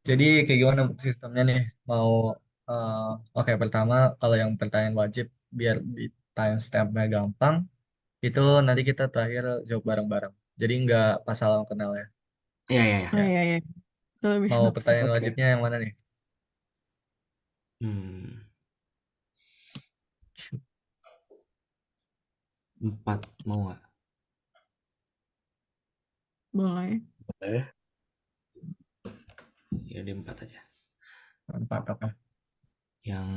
Jadi kayak gimana sistemnya nih? Mau oke pertama kalau yang pertanyaan wajib biar di timestampnya gampang itu nanti kita terakhir jawab bareng-bareng. Jadi nggak pas salam kenal ya. Iya, iya, iya. Oh Ya. iya, iya. Itu lebih Mau enak sih. pertanyaan Oke. wajibnya yang mana nih? Hmm, 4 mau nggak? Boleh. Boleh. Ya di 4 aja. Empat oke. Yang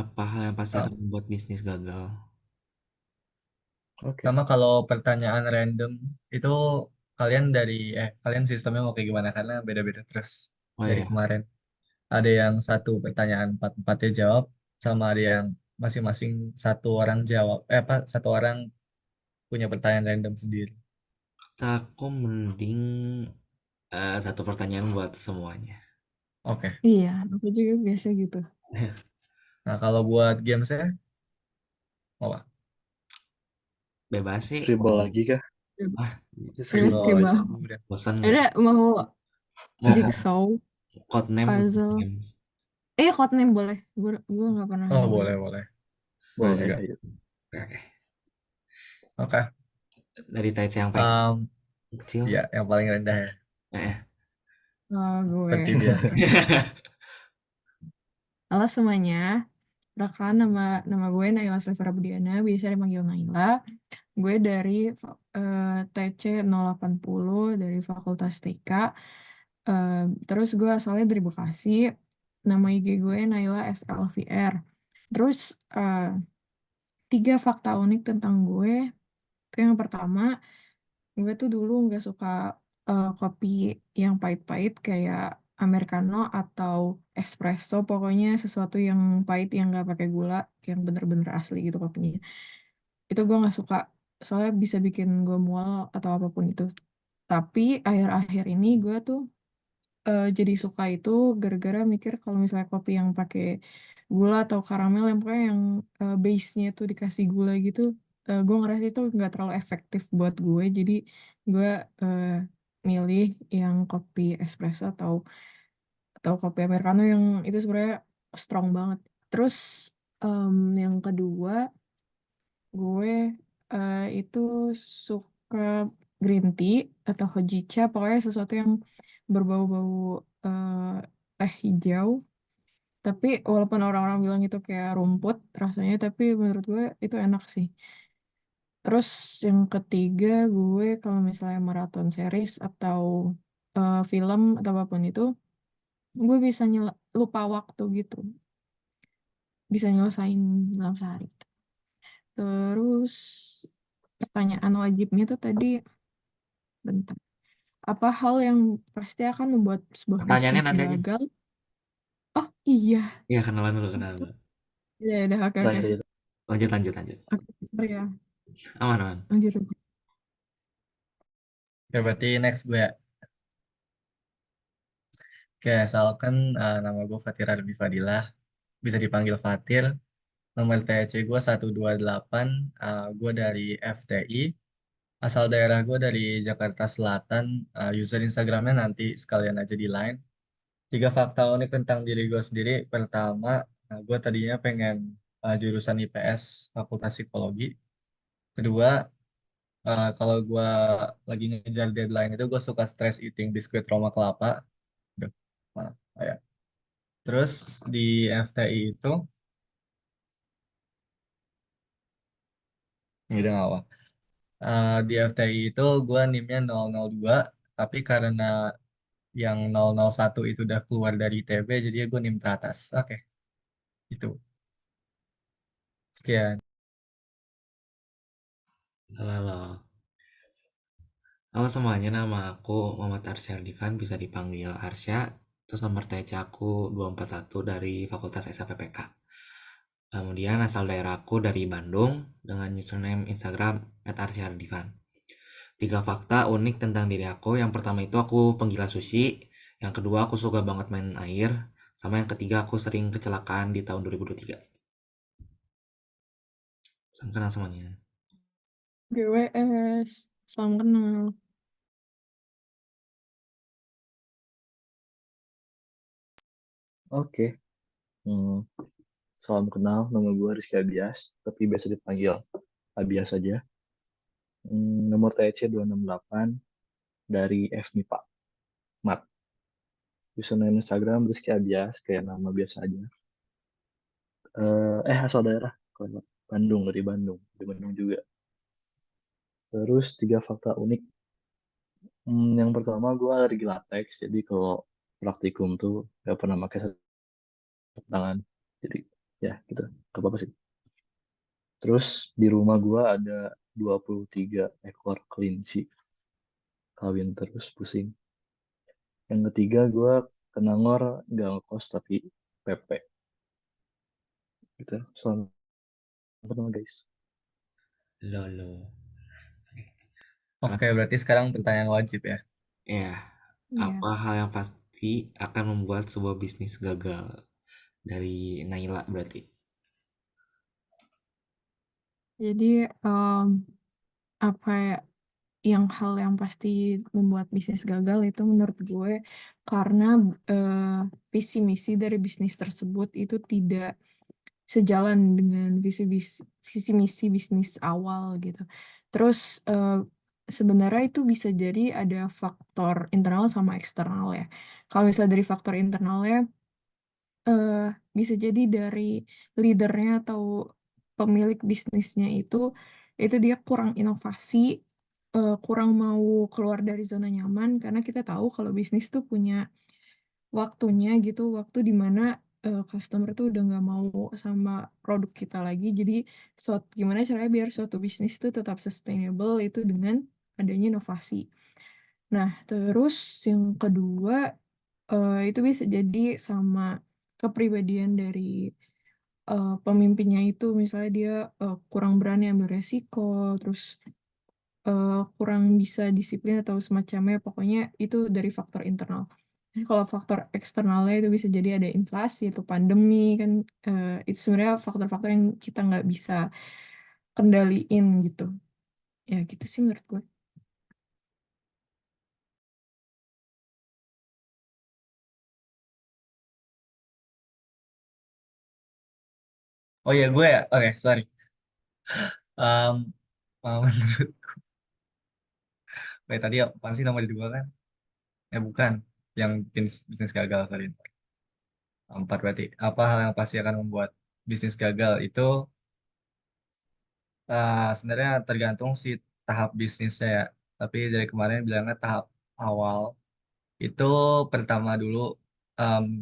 apa hal yang pasti Oh, akan membuat bisnis gagal? Oke. sama kalau pertanyaan random itu kalian sistemnya mau kayak gimana karena beda-beda terus Oh dari ya, kemarin. Ada yang satu pertanyaan empat-empatnya jawab, sama ada yang masing-masing satu orang jawab. Apa satu orang punya pertanyaan random sendiri. aku mending satu pertanyaan buat semuanya. Oke. Iya, aku juga biasa gitu. Nah kalau buat games saya, mau apa? Bebas sih. Tribal lagi kah? Ah, Ada Serius. Oh, skribal. udah. bosan nggak? Ada mau Mau jigsaw, codename puzzle. games. Codename boleh. Gue nggak pernah Oh nyobain. boleh boleh boleh Boleh, juga. ayo. Oke, oke. Oke. Dari TC yang paling Em, kecil. ya yang paling rendah ya. Eh, Seperti Gue. biasa. Halo semuanya. Perkenalkan nama nama gue Naila Silvera Budiana, biasa dipanggil Naila. Gue dari TC 080 dari Fakultas TK. Terus gue asalnya dari Bekasi. Nama IG gue Naila SLVR. Terus eh, 3 fakta unik tentang gue. Itu yang pertama, gue tuh dulu nggak suka kopi yang pahit-pahit kayak americano atau espresso, pokoknya sesuatu yang pahit yang nggak pakai gula, yang bener-bener asli gitu kopinya. Itu gue nggak suka, soalnya bisa bikin gue mual atau apapun itu. Tapi akhir-akhir ini gue tuh jadi suka itu gara-gara mikir kalau misalnya kopi yang pakai gula atau karamel yang pokoknya yang base-nya tuh dikasih gula gitu, gue ngerasa itu nggak terlalu efektif buat gue. Jadi gue eh, milih yang kopi espresso atau kopi americano yang itu sebenarnya strong banget. Terus yang kedua, gue itu suka green tea atau hojicha, pokoknya sesuatu yang berbau-bau eh, teh hijau. Tapi walaupun orang-orang bilang itu kayak rumput rasanya, tapi menurut gue itu enak sih. Terus yang ketiga, gue kalau misalnya maraton series atau film atau apapun itu, gue bisa lupa waktu gitu. Bisa nyelesain dalam sehari. Terus pertanyaan wajibnya tuh tadi, bentar. Apa hal yang pasti akan membuat sebuah pertanyaannya bisnis nanti aja. gagal? Oh iya. Iya, kenalan dulu, kenalan dulu. Ya udah, oke oke. Terakhir itu. Lanjut, lanjut, lanjut. Oke, sorry ya. Aman, aman. Lanjut. Oke, berarti next gue ya. Oke, asalkan nama gue Fatir Arbi Fadilah, bisa dipanggil Fatir. Nomor TC gue 128, gue dari FTI. Asal daerah gue dari Jakarta Selatan. User Instagramnya nanti sekalian aja di line. 3 fakta unik tentang diri gue sendiri. Pertama, gue tadinya pengen jurusan IPS, Fakultas Psikologi. Kedua, kalau gue lagi ngejar deadline itu gue suka stress eating biskuit Roma kelapa. Aduh, mana? Oh, ya. Terus di FTI itu, ini udah nggak apa. Di FTI itu gue NIM-nya 002, tapi karena yang 001 itu udah keluar dari ITB, jadi gue NIM teratas. Oke, itu. Sekian. Halo, halo. Halo semuanya, nama aku Muhammad Arsya Divan, bisa dipanggil Arsya. Terus nomor TC aku 241 dari Fakultas SFPK. Kemudian asal daerahku dari Bandung dengan username Instagram @arsyardivan. 3 fakta unik tentang diri aku. Yang pertama itu aku penggila sushi. Yang kedua aku suka banget main air. Sama yang ketiga aku sering kecelakaan di tahun 2023. Salam kenal semuanya. GWS. Salam kenal. Oke. Hmm, Salam kenal, nama gue Rizky Abias, tapi biasa dipanggil Abias saja. Nomor TC 268 dari FMIPA, Mat. Username Instagram Rizky Abias, kayak nama biasa aja. Asal daerah, kalau Bandung, dari Bandung. Di Bandung juga. Terus 3 fakta unik. Yang pertama, gue alergi latex, jadi kalau praktikum tuh gak pernah pakai sarung tangan. Jadi ya gitu, gak apa-apa sih. Terus di rumah gue ada 23 ekor kelinci. Kawin terus pusing. Yang ketiga gue ke Nangor gak ngekos tapi PP gitu. Selamat malam guys. Lolo. Oke, berarti sekarang pertanyaan wajib ya. Ya, Iya. apa hal yang pasti akan membuat sebuah bisnis gagal? Dari Naila berarti. Jadi apa ya, hal yang pasti membuat bisnis gagal itu menurut gue karena visi misi dari bisnis tersebut itu tidak sejalan dengan visi misi bisnis awal gitu. Terus sebenarnya itu bisa jadi ada faktor internal sama eksternal ya. Kalau misalnya dari faktor internalnya eh, bisa jadi dari leadernya atau pemilik bisnisnya itu dia kurang inovasi, kurang mau keluar dari zona nyaman karena kita tahu kalau bisnis tuh punya waktunya gitu, waktu di mana customer tuh udah nggak mau sama produk kita lagi. Jadi gimana caranya biar suatu bisnis tuh tetap sustainable itu dengan adanya inovasi. Nah, terus yang kedua itu bisa jadi sama kepribadian dari pemimpinnya itu, misalnya dia kurang berani ambil resiko, terus kurang bisa disiplin atau semacamnya, pokoknya itu dari faktor internal. Jadi kalau faktor eksternalnya itu bisa jadi ada inflasi atau pandemi kan, itu sebenarnya faktor-faktor yang kita nggak bisa kendaliin gitu. Ya gitu sih menurut gue. Oh iya, gue ya. Oke, sorry. Um, menurut gue tadi apa sih nomor dua kan? Bukan. Yang bisnis gagal, sorry. Empat berarti. Apa hal yang pasti akan membuat bisnis gagal itu sebenarnya tergantung si tahap bisnisnya ya. Tapi dari kemarin bilangnya tahap awal. Itu pertama dulu,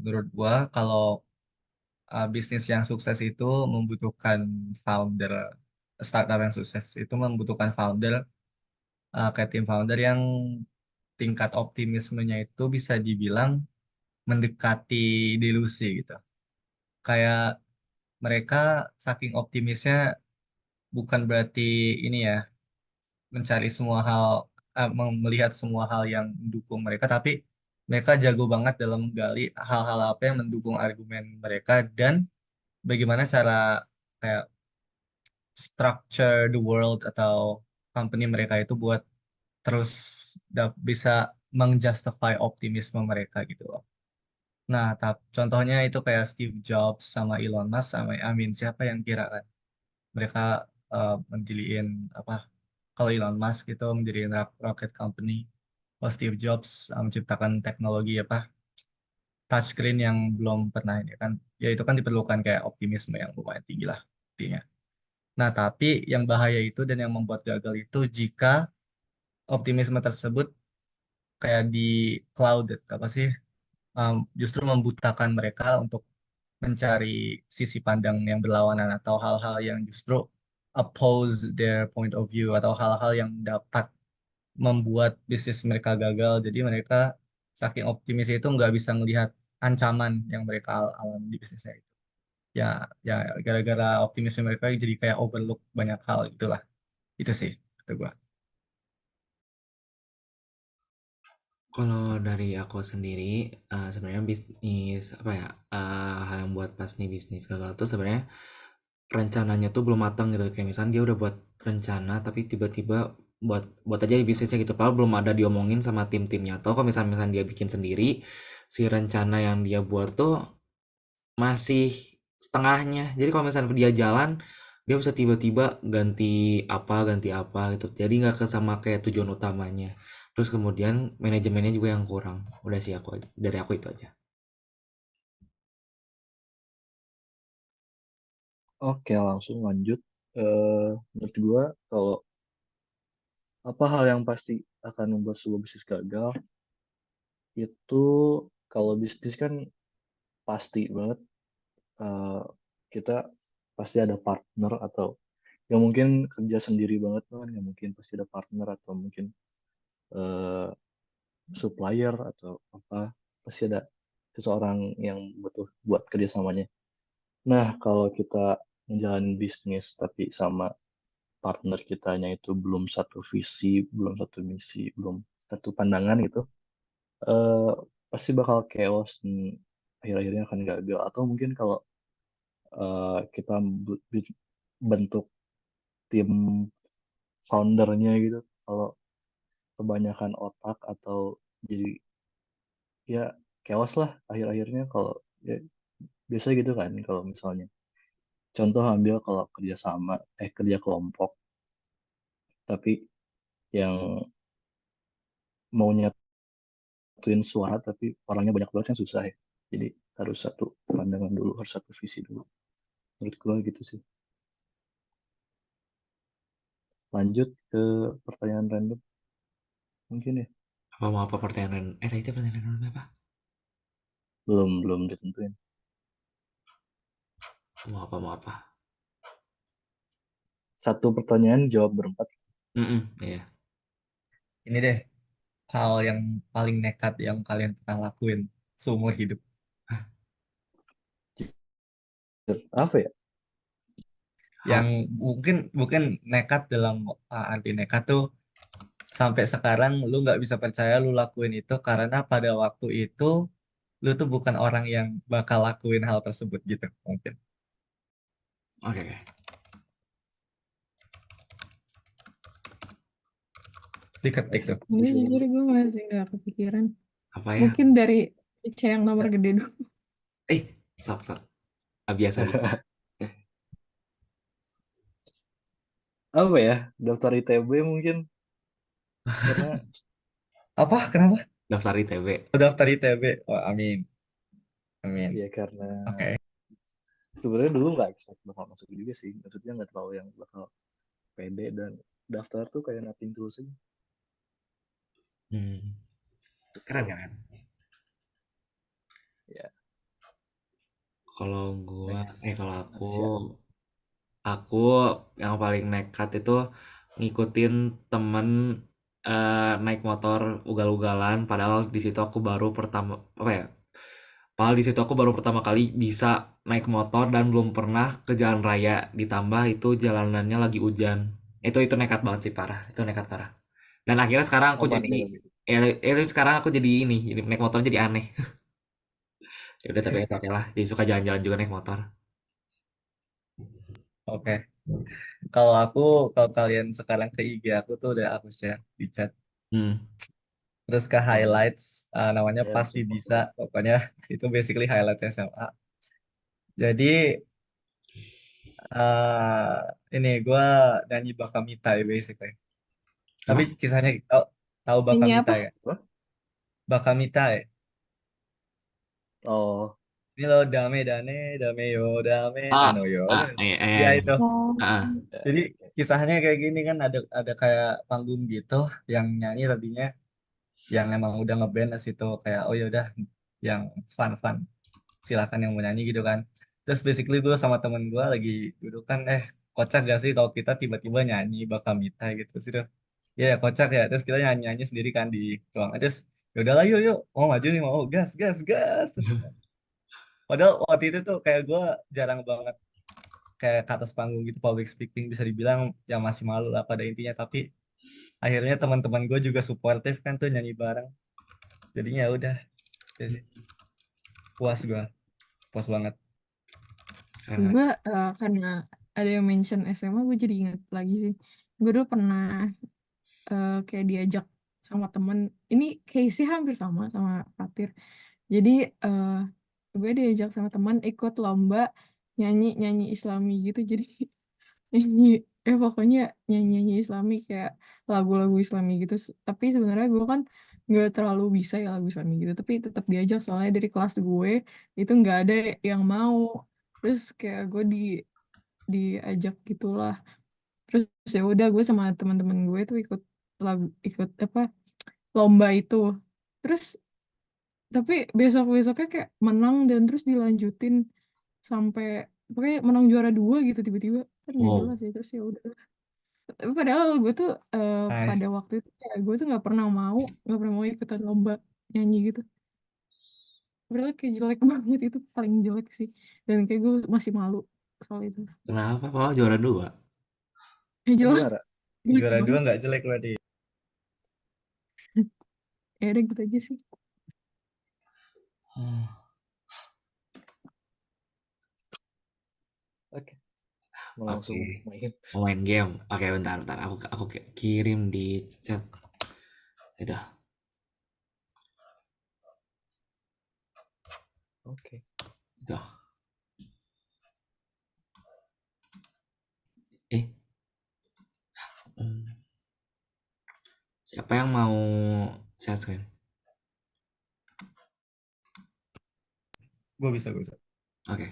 menurut gua kalau bisnis yang sukses itu membutuhkan founder. Startup yang sukses itu membutuhkan founder, kayak tim founder yang tingkat optimismenya itu bisa dibilang mendekati delusi gitu. Kayak mereka saking optimisnya bukan berarti ini ya, mencari semua hal, melihat semua hal yang mendukung mereka, tapi mereka jago banget dalam menggali hal-hal apa yang mendukung argumen mereka dan bagaimana cara kayak structure the world atau company mereka itu buat terus bisa mengjustify optimisme mereka gitu loh. Nah, contohnya itu kayak Steve Jobs sama Elon Musk sama siapa yang kira kan mereka mendiriin apa, kalau Elon Musk itu mendiriin rocket company, kalau Steve Jobs menciptakan teknologi apa, touchscreen yang belum pernah ini kan, ya itu kan diperlukan kayak optimisme yang lumayan tinggi lah intinya. Nah, tapi yang bahaya itu dan yang membuat gagal itu jika optimisme tersebut kayak di clouded apa sih, justru membutakan mereka untuk mencari sisi pandang yang berlawanan atau hal-hal yang justru oppose their point of view atau hal-hal yang dapat membuat bisnis mereka gagal. Jadi mereka saking optimis itu nggak bisa melihat ancaman yang mereka alami di bisnisnya itu. Ya, ya gara-gara optimisme mereka jadi kayak overlook banyak hal gitulah. Itu sih kata gua. Kalau dari aku sendiri, sebenarnya bisnis apa ya, hal yang buat pas nih bisnis gagal tuh sebenarnya rencananya tuh belum matang gitu. Kayak misalnya dia udah buat rencana tapi tiba-tiba buat buat aja bisnisnya gitu. Padahal belum ada diomongin sama tim-timnya. Atau kalau misalnya dia bikin sendiri, si rencana yang dia buat tuh masih setengahnya. Jadi kalau misalnya dia jalan, dia bisa tiba-tiba ganti apa gitu. Jadi nggak sama kayak tujuan utamanya. Terus kemudian manajemennya juga yang kurang. Udah sih aku aja. Dari aku itu aja. Oke, langsung lanjut. Menurut gua kalau apa hal yang pasti akan membuat sebuah bisnis gagal itu kalau bisnis kan pasti banget eh, kita pasti ada partner atau ya mungkin kerja sendiri banget kan ya mungkin pasti ada partner atau mungkin eh, supplier atau apa pasti ada seseorang yang butuh buat kerjasamanya. Nah, kalau kita menjalani bisnis tapi sama partner kitanya itu belum satu visi, belum satu misi, belum satu pandangan gitu, eh, pasti bakal chaos dan akhir-akhirnya akan gagal. Atau mungkin kalau kita bentuk tim foundernya gitu, kalau kebanyakan otak atau jadi ya chaos lah akhir-akhirnya kalau ya, biasa gitu kan kalau misalnya contoh ambil kalau kerja sama kerja kelompok tapi yang mau nyatuin suara tapi orangnya banyak banget kan susah ya jadi harus satu pandangan dulu harus satu visi dulu menurut gua gitu sih. Lanjut ke pertanyaan random mungkin ya Mau apa pertanyaan? Tadi itu pertanyaan random apa? belum belum ditentuin. Mau apa? Satu pertanyaan jawab berempat. Iya. Ini deh, hal yang paling nekat yang kalian pernah lakuin seumur hidup. Apa ya? Yang mungkin mungkin nekat dalam arti nekat tuh sampai sekarang lu nggak bisa percaya lu lakuin itu karena pada waktu itu lu tuh bukan orang yang bakal lakuin hal tersebut gitu mungkin. Oke. Diketik tuh. Ini jujur gue masih nggak kepikiran. Apa ya? Mungkin dari C yang nomor gede dulu. Sok. Biasa. Apa ya? Daftar ITB mungkin karena Apa? Kenapa? Daftar ITB. Daftar ITB. Oh, amin. Amin. ya karena Oke. sebenarnya dulu nggak expect bakal masuk juga sih maksudnya nggak terlalu yang bakal pede dan daftar tuh kayak nothing tulus aja. Keren kan? Ya Kalau gua, next kalau aku, Arsya. aku yang paling nekat itu ngikutin temen naik motor ugal-ugalan. Padahal di situ aku baru pertama apa ya? Padahal di situ aku baru pertama kali bisa naik motor dan belum pernah ke jalan raya. Ditambah itu jalanannya lagi hujan. Itu nekat banget sih parah. Itu nekat parah. Dan akhirnya sekarang aku Aman jadi kalau gitu. itu sekarang aku jadi ini, jadi naik motor jadi aneh. Ya udah tapi oke lah. Jadi suka jalan-jalan juga naik motor. Oke. Kalau aku, kalau kalian sekarang ke IG aku tuh udah aku share di chat. Hmm. Terus ke Oh, highlights, namanya keren pasti sumpah. bisa. Pokoknya itu basically highlights SMA. Jadi eh ini gue nyanyi Bakamitai basically. Tapi Apa? kisahnya tahu, tahu Nyanyi apa? Bakamitai ya? Apa? Bakamitai. Oh, Ini loh dame dane dame yo dame Ah, nano yo. Ya iya. itu. Oh. Ah, ya, Jadi oke. kisahnya kayak gini kan ada kayak panggung gitu yang nyanyi tadinya yang emang udah ngeband di situ kayak oh ya udah yang fun silakan yang mau nyanyi gitu kan. Terus basically gue sama temen gue lagi duduk kan kocak gak sih kalau kita tiba-tiba nyanyi Bakamita gitu sih tuh. Ya ya, kocak ya. Terus kita nyanyi-nyanyi sendiri kan di ruang. Terus ya udahlah yuk yuk mau maju nih mau gas gas gas. Terus, padahal waktu itu tuh kayak gue jarang banget kayak ke atas panggung gitu public speaking bisa dibilang ya masih malu lah pada intinya tapi akhirnya teman-teman gue juga suportif kan tuh nyanyi bareng jadinya ya udah jadi gue puas banget. keren. Gue karena ada yang mention SMA, gue jadi inget lagi sih. Gue dulu pernah kayak diajak sama temen. Ini case-nya hampir sama Fatir. Jadi gue diajak sama teman ikut lomba nyanyi Islami gitu. Jadi nyanyi pokoknya nyanyi Islami kayak lagu-lagu Islami gitu. Tapi sebenarnya gue kan nggak terlalu bisa ya lagu Islami gitu, tapi tetap diajak soalnya dari kelas gue itu nggak ada yang mau. Terus kayak gue diajak gitulah. Terus ya udah gue sama teman-teman gue tuh ikut apa lomba itu. Terus tapi besok-besoknya kayak menang dan terus dilanjutin sampai pokoknya menang juara 2 gitu tiba-tiba, kan nggak jelas Wow. ya. Terus ya udah, tapi padahal gue tuh pada Nice. waktu itu kayak gue tuh nggak pernah mau ikutan lomba nyanyi gitu. Padahal kayak jelek banget, itu paling jelek sih, dan kayak gue masih malu soal itu. Kenapa? Malah juara 2. Kan Jelek, juara. jelek Juara 2 banget. nggak jelek berarti. Ya udah gitu aja sih. Hmm, Oke, mau langsung Oke. main. Mau main game. Oke, bentar. Aku kirim di chat. Udah. Oke. Tuh. Eh, hmm, siapa yang mau share screen? Gue bisa. Oke.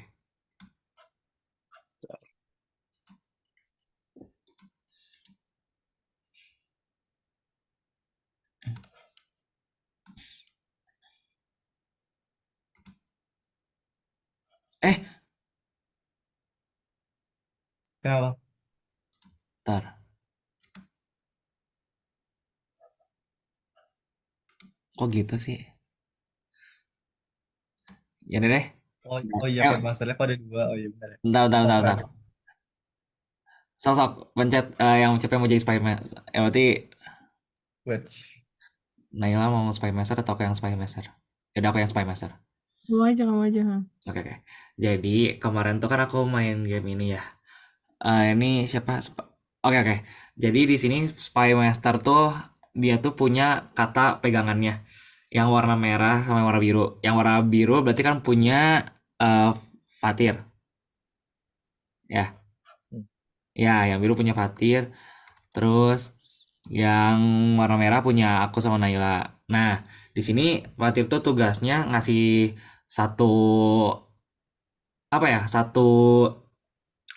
Eh, Kenapa? ntar. Kok gitu sih? Ya udah deh. Oh iya, Eh, Codemasternya kode 2. Oh iya benar ya. bentar. Override. Sok pencet yang siapa yang mau jadi spy master. Berarti Which? Naila mau spy master atau aku yang spy master? Ya udah aku yang spy master. Kamu aja ha. Oke. Jadi kemarin tuh kan aku main game ini ya. Ini siapa? Oke. Jadi di sini spy master tuh dia tuh punya kata pegangannya yang warna merah sama yang warna biru. Yang warna biru berarti kan punya eh, Fatir. Ya, Hmm. ya, yang biru punya Fatir. Terus yang warna merah punya aku sama Naila. Nah, di sini Fatir tuh tugasnya ngasih satu apa ya? Satu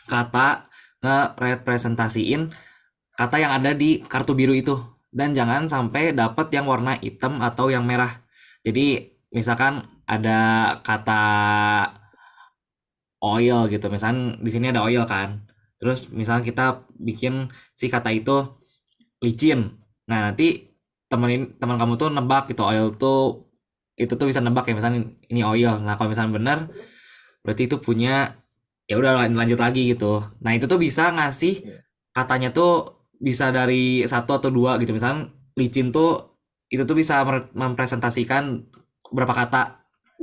kata ngerepresentasiin kata yang ada di kartu biru itu, dan jangan sampai dapat yang warna hitam atau yang merah. Jadi misalkan ada kata oil gitu, misalkan di sini ada oil kan, terus misalkan kita bikin si kata itu licin. Nah, nanti teman kamu tuh nebak gitu, oil tuh itu tuh bisa nebak ya, misalnya ini oil. Nah, kalau misalnya benar berarti itu punya, ya udah lanjut lagi gitu. Nah, itu tuh bisa ngasih Iya. katanya tuh bisa dari satu atau dua gitu. Misalnya licin tuh itu tuh bisa mempresentasikan berapa kata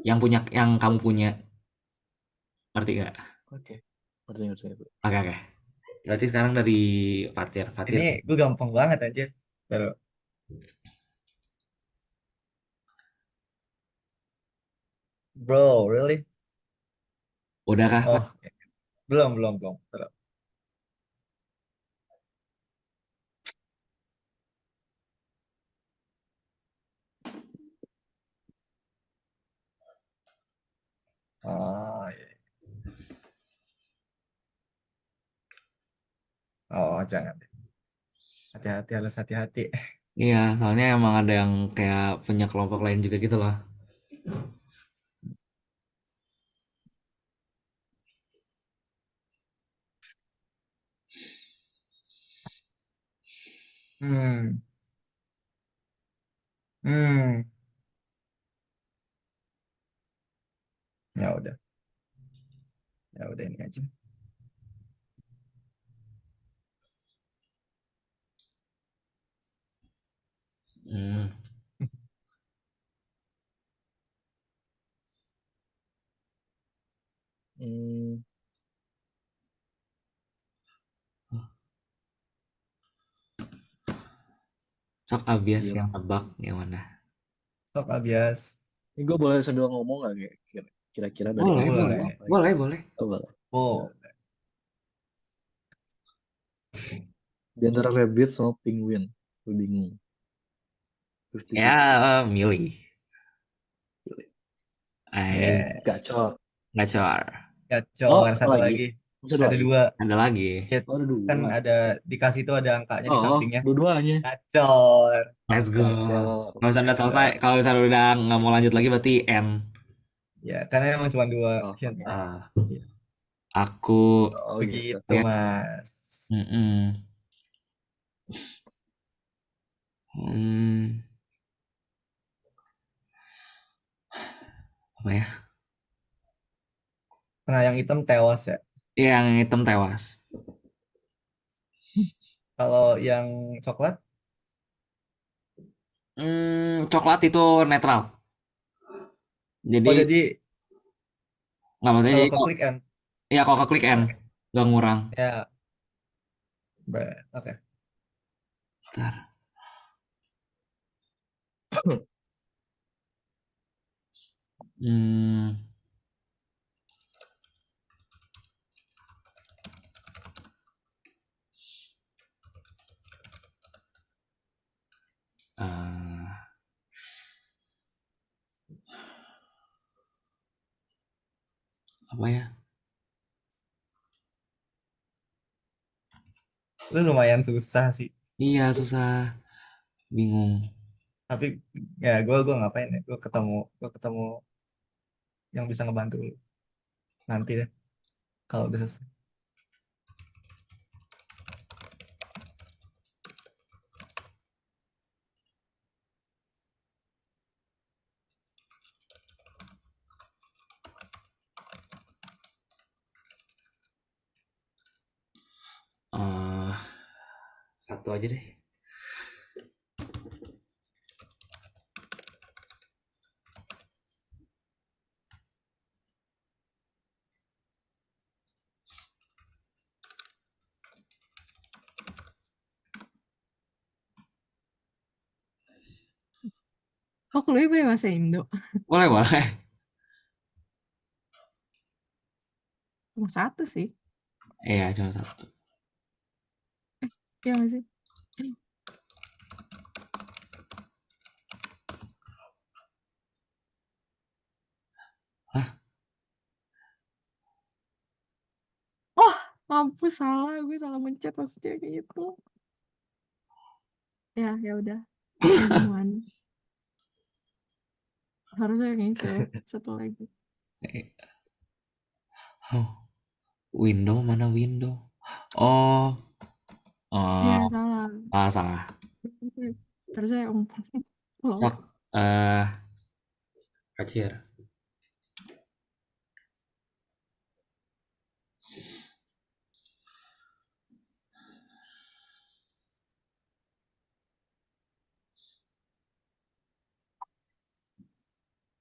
yang kamu punya. Ngerti gak? Oke. Ngerti. Oke. Berarti sekarang dari Fatir. Ini Fatir, gue gampang banget anjir. Taruh. Bro, really? udah kah? Oh, belum. Taruh. Oh, iya. Oh, jangan deh. Hati-hati, harus hati-hati. Iya, soalnya emang ada yang kayak punya kelompok lain juga gitu loh. Hmm, hmm. Ya udah ini aja. Hmm. Hmm, Sok Abias gila. yang nebak yang mana? Sok Abias. Ini gue boleh sedang ngomong gak kayak? Kira-kira dari Boleh, koleksi boleh. lu apa? Boleh, boleh. Oh, boleh. Oh, Di antara rabbit sama penguin, gue bingung. 50-50. Ya, milih. yeah. Gacor. Gacor. Gacor. Oh, Satu lagi. lagi. Masih ada Ada lagi. dua. Ada lagi. Ya, Oh, ada kan dua. ada dikasih itu ada angkanya di Oh, sampingnya. dua-duanya. Gacor. Let's go. Gacor. Kalau misalnya udah selesai, kalau misalnya udah nggak mau lanjut lagi berarti end. Ya, karena emang cuma dua Oh, hint. Ah, Ya, aku, oh gitu. begitu, ya. Mas. Mm-mm. Hmm, apa ya? Nah, yang hitam tewas ya. Yang hitam tewas. Kalau yang coklat, Coklat itu netral. Jadi oh jadi nggak maksudnya kalau jadi ke kok klik N. ya kalau klik N Oke. nggak ngurang. Ya, oke. Bentar. Hmm, ah, apa ya? Itu lumayan susah sih. Iya susah, bingung. Tapi ya gue ngapain ya? Gue ketemu yang bisa ngebantu lu. Nanti deh kalau udah selesai. eh Satu aja deh. Oh, kuliah pakai bahasa Indo. Boleh, boleh. Cuma satu sih. Iya, cuma satu. Iya nggak sih? Hah? Oh, mampus salah. Gue salah mencet maksudnya kayak gitu. Ya udah. Minuman. Harusnya yang itu. Satu lagi. Oh, window mana window? Oh, Iya, oh, salah. salah. Harusnya yang pulau. Sok, eh, kacir.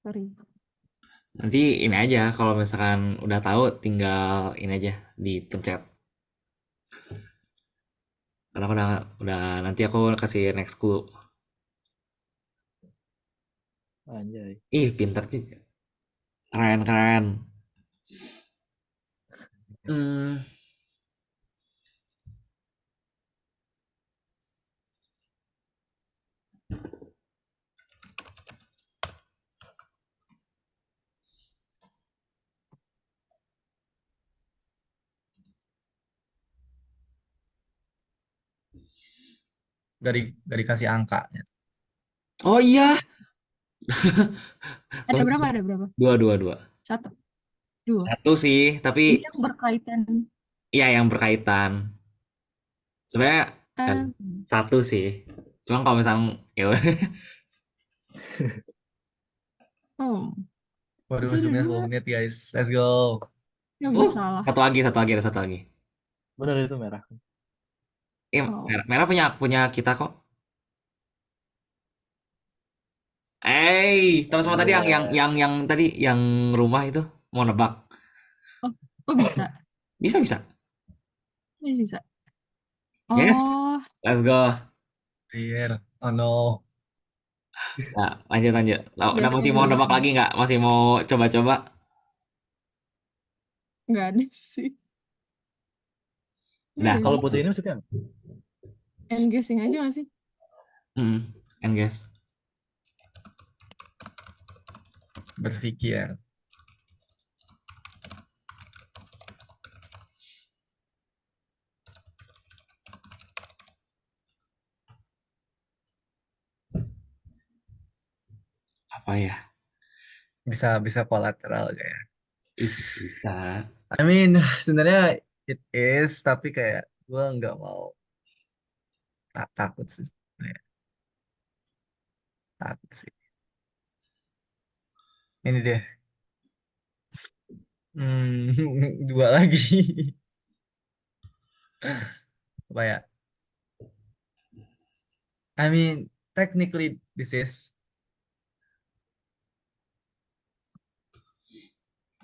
Sorry. Nanti ini aja, kalau misalkan udah tahu tinggal ini aja dipencet. Karena aku udah nanti aku kasih next clue. Anjay. Ih, pintar juga. Keren, keren. Hmm, Dari kasih angkanya. oh iya. Ada Soalnya berapa? Ada berapa? dua, dua, dua. Satu. Dua. Satu sih, tapi Ini yang berkaitan. iya yang berkaitan. Sebenarnya eh, Eh, satu sih. Cuma kalau misalnya ya udah. oh, Waduh, itu ada zoomnya dua. 10 menit guys. Let's go. Ya gue salah. Satu lagi, ada satu lagi. Benar itu merah. Iya, Oh. merah punya kita kok. Sama-sama tadi yang tadi yang rumah itu mau nebak. Oh, bisa. Bisa, bisa. Bisa. Yes, Oh, let's go. Sir. Oh no. Nah, lanjut lanjut. Udah dari masih mau nebak Indonesia. lagi nggak? Masih mau coba-coba? Nggak ada sih. Udah, Iya, Kalau putih ini maksudnya apa? end guessing aja nggak sih? and guess. Berpikir. Apa ya? Bisa kolateral kayak. Bisa. I mean, sebenarnya it is, tapi kayak gue nggak mau takut sih. Sebenarnya. Takut sih. Ini deh. Dua lagi. Apa ya? I mean, technically this is,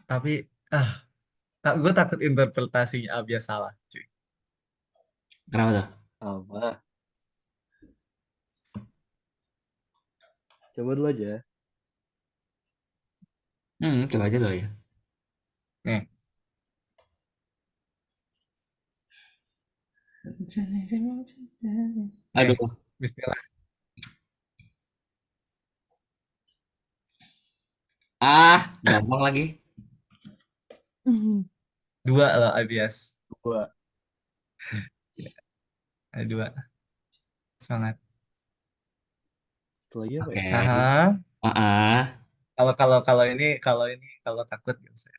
tapi gue takut interpretasinya Abia salah, cuy. Kenapa tuh? Apa? Coba dulu aja. Coba aja dulu ya. Nih, nih, Aduh. Bismillah. Gampang lagi. Dua loh Abias. Dua. Ada dua. Semangat. Satu lagi apa Oke. ya? Aha. Kalau takut gak usah.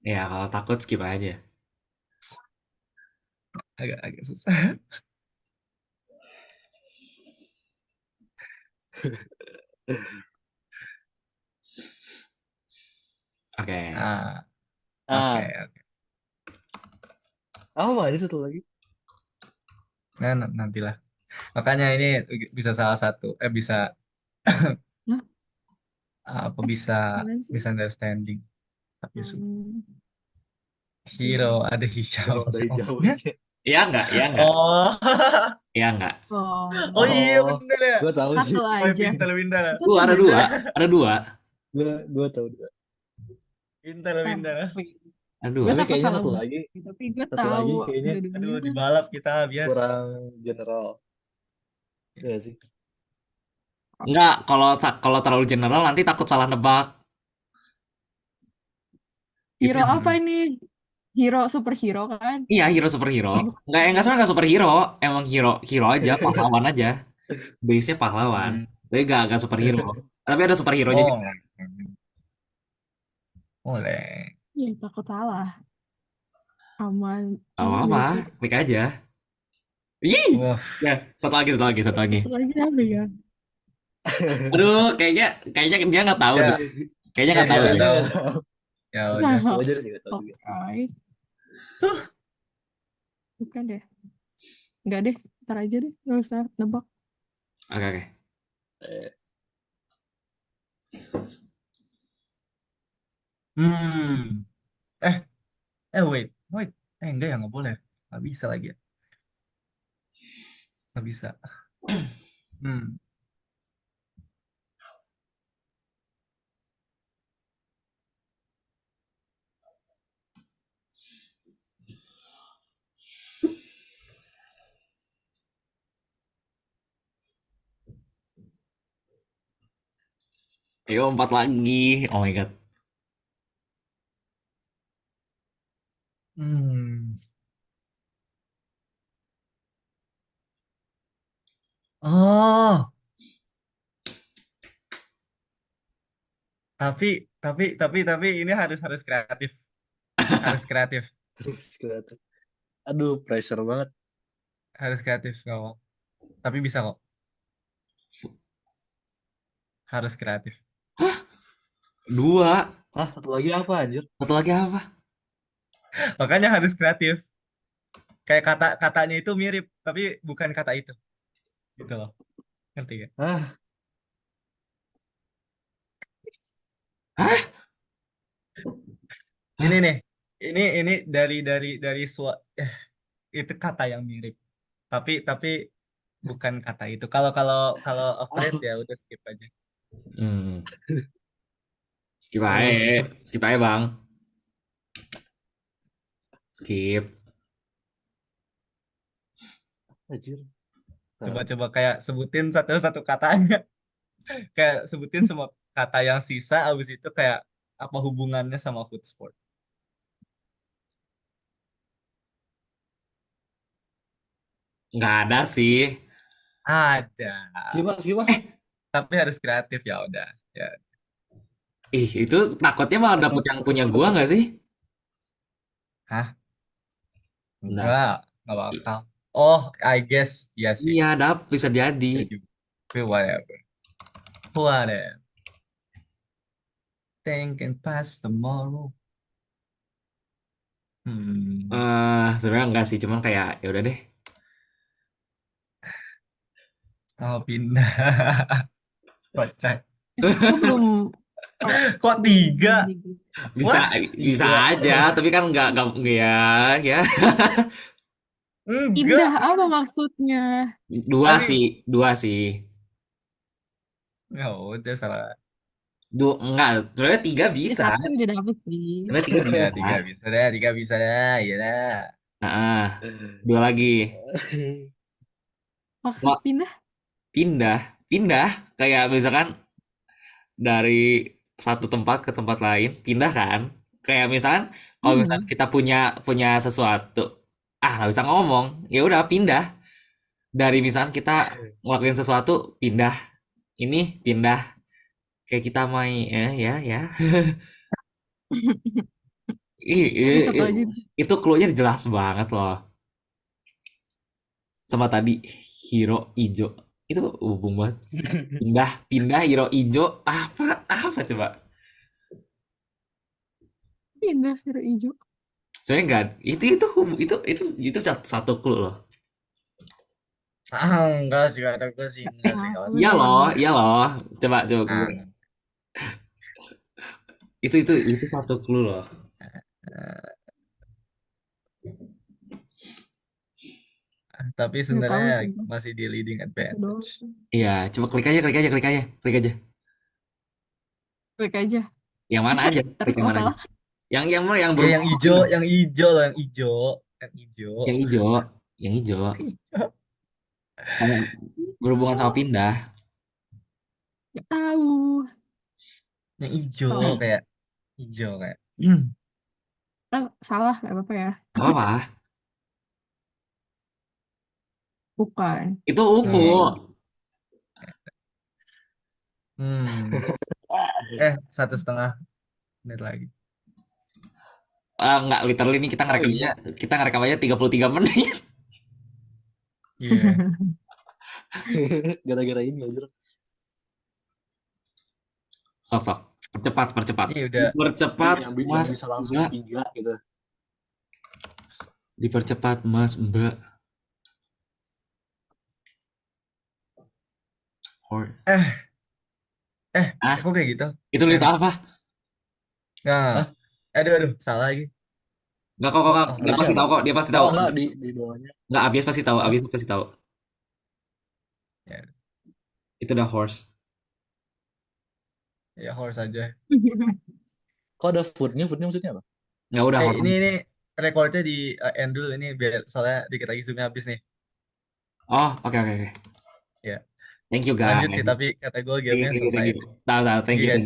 Ya, kalau takut skip aja. Agak susah. Oke. Ah, Ah, oke. apa ini satu lagi? Nah, nantilah. Makanya ini bisa salah satu. Bisa Hah? apa bisa Apaan sih? misunderstanding. Tapi Hmm, hero iya. ada Hero hijaunya. ada Maksudnya? hijaunya. Iya enggak? Iya enggak? Oh, Iya enggak? oh Oh, iya Oh, bener ya. gue tahu sih. satu Oh, aja. pintar. Itu tuh Ada bener. dua. Ada dua. Gue tahu dua. Pintar. Wait. Ada Gue dua. Tapi takut kayaknya salah satu banget lagi, sih, tapi gue satu tahu lagi kayaknya Aduh, dua-duanya. dibalap kita bias. kurang general. Iya sih. Enggak, kalau terlalu general nanti takut salah nebak. Gitu Hero ya. apa ini? Hero superhero kan? Iya, hero superhero. Enggak, Bukan. sebenarnya enggak superhero. Emang hero aja, pahlawan aja. Base-nya pahlawan. Hmm. Tapi enggak superhero. Tapi ada superhero-nya Oh, juga. boleh. Iya, takut salah. Aman. Gak Iya apa-apa, sih. klik aja. Ih! Wah, Yes, satu lagi. Satu lagi apa ya? Aduh, kayaknya dia nggak tahu deh. ya, Kayaknya nggak tahu nggak deh. Kayaknya tahu. nggak tahu. Ya udah. Wajar sih nggak tahu juga. Oke. Bukan deh. Enggak deh. Ntar aja deh. Nggak usah nebak. Oke. Eh, Hmm. Eh, wait. Enggak ya, nggak boleh. Nggak bisa lagi ya. Nggak bisa. Hmm. Ayo 4 lagi. Oh my god. Hmm. Oh, tapi ini harus kreatif. Harus kreatif. terus kelihatan. Aduh, pressure banget. Harus kreatif kok. Tapi bisa kok. Harus kreatif. Dua. Hah, satu lagi apa anjir? Satu lagi apa? Makanya harus kreatif. Kayak katanya itu mirip, tapi bukan kata itu. Gitu loh. Ngerti gak? Hah, Hah? Ini nih. Ini dari itu kata yang mirip. Tapi bukan kata itu. Kalau afraid ya udah skip aja. Hmm. Skip aja, bang. Skip. Anjir. Coba-coba kayak sebutin satu-satu katanya. Kayak sebutin semua kata yang sisa, abis itu kayak apa hubungannya sama food sport. Nggak ada sih. Ada. Gimana? Tapi harus kreatif ya udah. Ya. Ih, itu takutnya malah dapet yang punya gua nggak sih? Hah? Nggak. Enggak bakal. Oh, I guess. Iya sih. Iya, bisa jadi. Ya juga. Tapi whatever. Whatever. Thinking past tomorrow. Sebenarnya enggak sih, cuman kayak ya udah deh. Oh, pindah. Kocak. Gue belum. Oh, Kok belum tiga? di- Bisa What? bisa Tiga. aja, tapi kan nggak ya ya. Indah Enggak. apa maksudnya? Dua Tadi. sih, dua sih. Ya udah salah. Enggak, sebenarnya tiga Ya bisa. satu udah dapet sih. Sebenarnya tiga Ya, bisa. tiga bisa dah. Tiga bisa dah. Iya dah. Nah, dua lagi. Maksud Wah, pindah? pindah, pindah. Kayak misalkan dari satu tempat ke tempat lain, pindah kan? Kayak misalkan kalau misalkan Hmm. kita punya punya sesuatu, nggak bisa ngomong, ya udah pindah. Dari misalkan kita ngelakuin sesuatu, pindah. Ini pindah. Kayak kita main, ya, ya. Ada satu lagi. Itu clue-nya jelas banget loh. Sama tadi hero ijo. Itu hubung banget. Pindah, pindah hero ijo. Apa coba? Pindah hero hijau. Sebenarnya enggak. Itu satu clue loh. Enggak sih, kata gue sih. Enggak sih. Nah, Kalau Iya sekarang. loh, iya loh. Coba. Ah, Itu satu clue loh. tapi Nggak tahu sebenarnya sih. masih di leading Itu doang. advantage. Iya, coba klik aja. Klik aja. Yang mana aja? Terus Klik yang mana aja? masalah. Yang Ya yang berhubungan sama hijau, pindah. yang hijau loh, yang hijau. Yang hijau. Yang hijau, yang hijau. Sama berhubungan sama pindah. Nggak tahu. Yang hijau Oh, kayak hijau kayak. salah nggak apa-apa ya. Gak apa-apa. Bukan. Itu UFO. Hmm. 1,5 menit lagi. Enggak, literally ini kita ngerekam aja 33 menit. Iya. Gara-gara ini anjir. Sok. Percepat. Ini udah Dipercepat, yang Mas. bisa langsung Mbak. 3 gitu. Dipercepat, Mas, Mbak. kok kayak gitu? Itu nulis apa? Nah, aduh, salah lagi. Enggak kok. Oh, Dia pasti tahu kok, dia pasti tahu. Enggak di bawahnya. Enggak, Abias pasti tahu. Ya, Itu udah horse. ya horse aja. Kok ada foodnya maksudnya apa? Enggak udah horse. Ini recordnya di end dulu ini biar soalnya dikit lagi zoomnya habis nih. Oh, oke. Ya, Thank you lanjut guys. sih, tapi kata gue gamenya selesai. Tahu. Thank Thank you, you. guys.